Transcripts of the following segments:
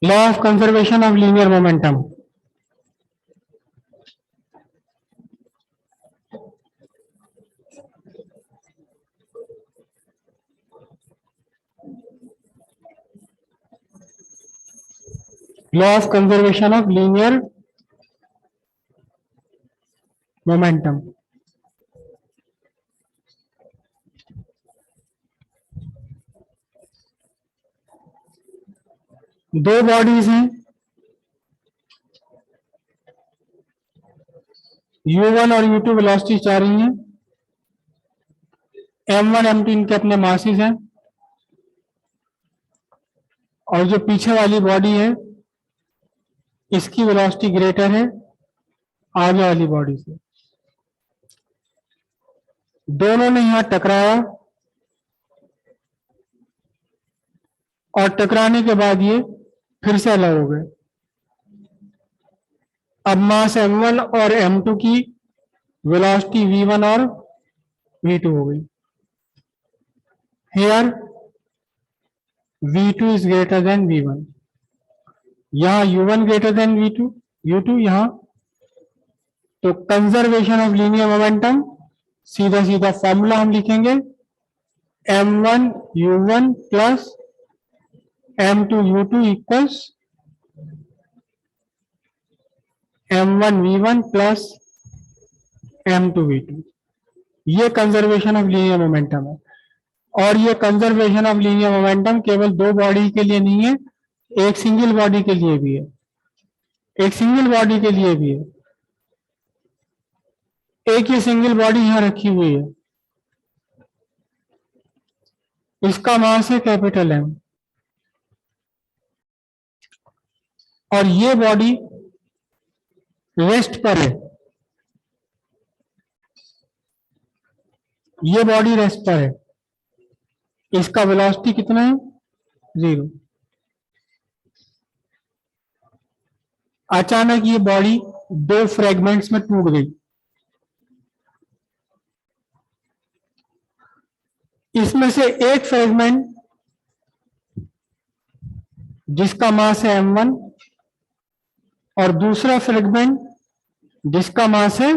Law of conservation of linear momentum. Law of conservation of linear momentum. दो bodies हैं, u1 और u2 velocity चाह रही हैं। m1 m2 इनके अपने मासेस हैं, और जो पीछे वाली बॉडी है इसकी वेलोसिटी ग्रेटर है आगे वाली बॉडी से। दोनों ने यहां टकराया और टकराने के बाद ये फिर से अलग हो गए। अब मास m1 और m2 की वेलोसिटी v1 और v2 हो गई। Here v2 is greater than v1। यहां u1 ग्रेटर देन u2 यहां। तो कंजर्वेशन ऑफ लीनियर मोमेंटम, सीधा सीधा फॉर्मूला हम लिखेंगे m1 u1 plus m2 u2 equals m1 v1 plus m2 v2। ये कंजर्वेशन ऑफ लीनियर मोमेंटम है। और ये कंजर्वेशन ऑफ लीनियर मोमेंटम केवल दो बॉडी के लिए नहीं है, एक सिंगल बॉडी के लिए भी है। एक सिंगल बॉडी के लिए भी है। एक ही सिंगल बॉडी यहां रखी हुई है, इसका मास है कैपिटल M, और ये बॉडी रेस्ट पर है। ये बॉडी रेस्ट पर है, इसका वेलोसिटी कितना है 0। अचानक ये बॉडी दो फ्रेगमेंट्स में टूट गई। इसमें से एक फ्रेगमेंट जिसका मास है m1 और दूसरा फ्रेगमेंट जिसका मास है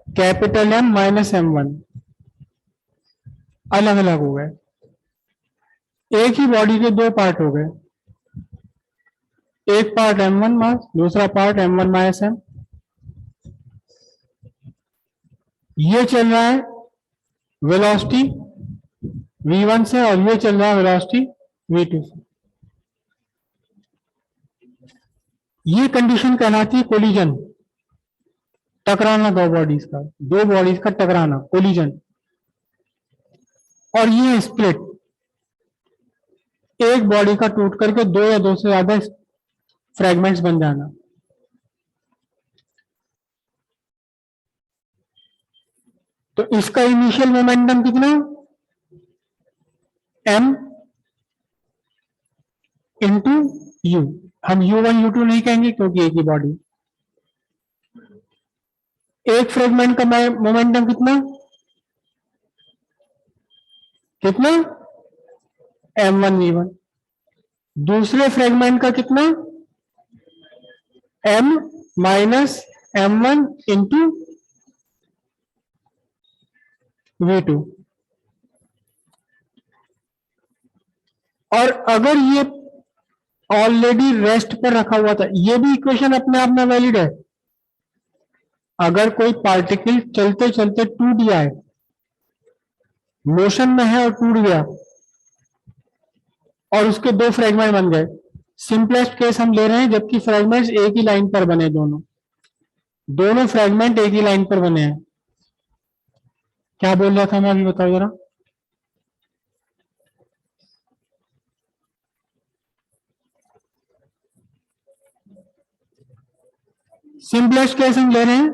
कैपिटल M माइनस m1 अलग अलग हो गए। एक ही बॉडी के दो पार्ट हो गए, एक पार्ट m1 मास, दूसरा पार्ट m1 माइनस m। ये चल रहा है वेलोसिटी v1 से और ये चल रहा है वेलोसिटी v2 से। ये कंडीशन कहलाती है कोलिजन, टकराना दो बॉडीज का, दो बॉडीज का टकराना, कोलिजन। और ये स्प्लिट, एक बॉडी का टूट करके दो या दो से ज्यादा फ्रेगमेंट्स बन जाना। तो इसका इनिशियल मोमेंटम कितना m इंटू u। हम u1 u2 नहीं कहेंगे क्योंकि एक ही बॉडी। एक फ्रेगमेंट का मोमेंटम कितना कितना m1 v1। दूसरे फ्रेगमेंट का कितना m minus m1 into v2। और अगर ये ऑलरेडी रेस्ट पर रखा हुआ था, ये भी इक्वेशन अपने आप में वैलिड है। अगर कोई पार्टिकल चलते चलते टूट जाए, मोशन में है और टूट गया और उसके दो फ्रेगमेंट बन गए, सिंपलेस्ट केस हम ले रहे हैं जबकि फ्रेगमेंट्स एक ही लाइन पर बने, दोनों फ्रेगमेंट एक ही लाइन पर बने हैं। क्या बोल रहा था मैं अभी, बताओ जरा। सिंपलेस्ट केस हम ले रहे हैं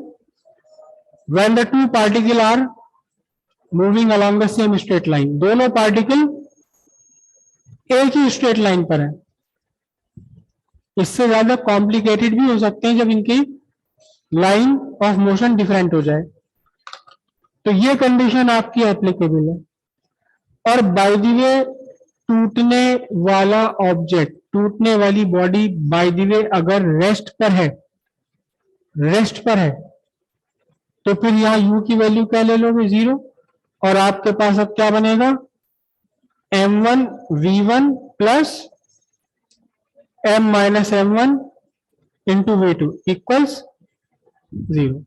when the two particle are moving along the same straight line. दोनों पार्टिकल एक ही स्ट्रेट लाइन पर है। इससे ज्यादा कॉम्प्लिकेटेड भी हो सकते हैं जब इनकी लाइन ऑफ मोशन डिफरेंट हो जाए। तो ये कंडीशन आपकी एप्लीकेबल है। और बाय द वे टूटने वाला ऑब्जेक्ट, टूटने वाली बॉडी बाय द वे अगर रेस्ट पर है, रेस्ट पर है, तो फिर यहां u की वैल्यू क्या ले लोगे, 0, और आपके पास अब क्या बनेगा, m1 v1 plus m minus m1 into v2 equals 0।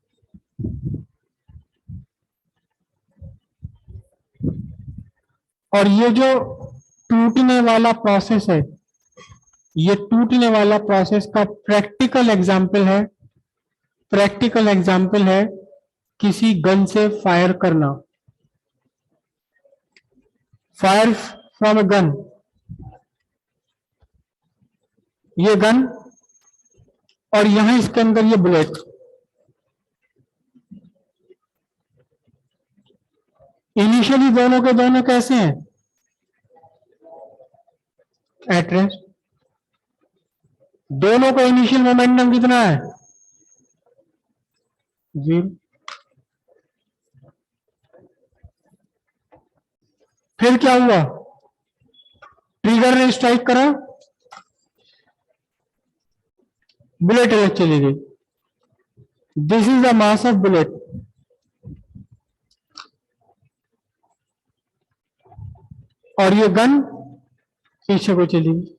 और ये जो टूटने वाला प्रोसेस है, ये टूटने वाला प्रोसेस का प्रैक्टिकल एग्जाम्पल है, प्रैक्टिकल एग्जाम्पल है किसी गन से फायर करना, फायर फ्रॉम अ गन, ये गन और यहां इसके अंदर ये बुलेट, इनिशियली दोनों के दोनों कैसे हैं, एट रेस्ट, दोनों का इनिशियल मोमेंटम कितना है, 0। फिर क्या हुआ, ट्रिगर ने स्ट्राइक करा, बुलेट अलग चली गई, this is the mass of bullet. और ये गन पीछे को चली गई,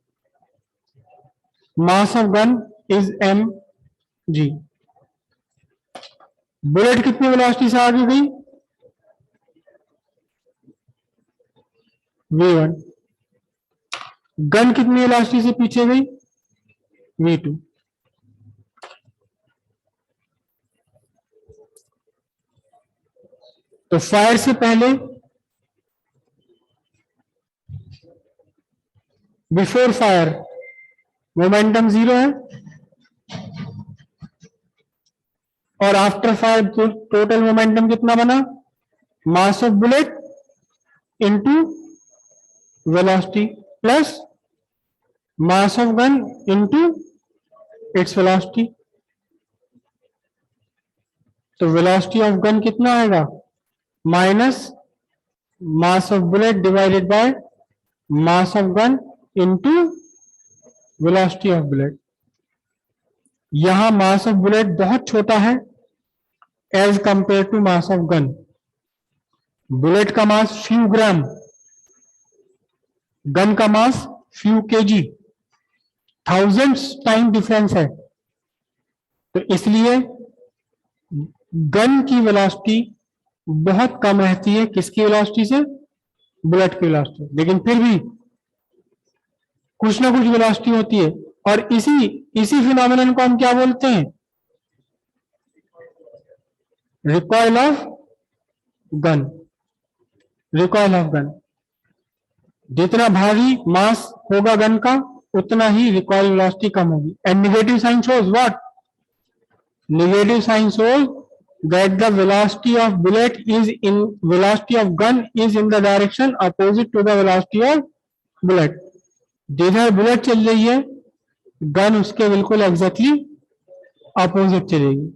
मास of gun is mg। Bullet कितनी वेलोसिटी से आगे गई, v1, गन कितनी वेलोसिटी से पीछे गई, v2। तो फायर से पहले, बिफोर फायर मोमेंटम 0 है, और आफ्टर फायर टोटल मोमेंटम कितना बना, mass of bullet into velocity plus mass of gun into its velocity. तो वेलोसिटी ऑफ गन कितना आएगा, minus mass of bullet divided by mass of gun into velocity of bullet. यहां mass of bullet बहुत छोटा है as compared to mass of gun. Bullet का mass few grams, gun का mass few KG, thousands time difference है। तो इसलिए gun की वेलोसिटी बहुत कम रहती है किसकी वेलोसिटी से, बुलेट की वेलोसिटी, लेकिन फिर भी कुछ ना कुछ वेलोसिटी होती है। और इसी फिनोमेनन को हम क्या बोलते हैं, recoil of gun, recoil of gun. जितना भारी मास होगा गन का उतना ही रिकॉइल वेलोसिटी कम होगी। And negative sign shows what, negative sign shows that the velocity of bullet is in, velocity of gun is in the direction opposite to the velocity of bullet। जिधर bullet चल रही है gun उसके बिल्कुल exactly opposite चलेगी।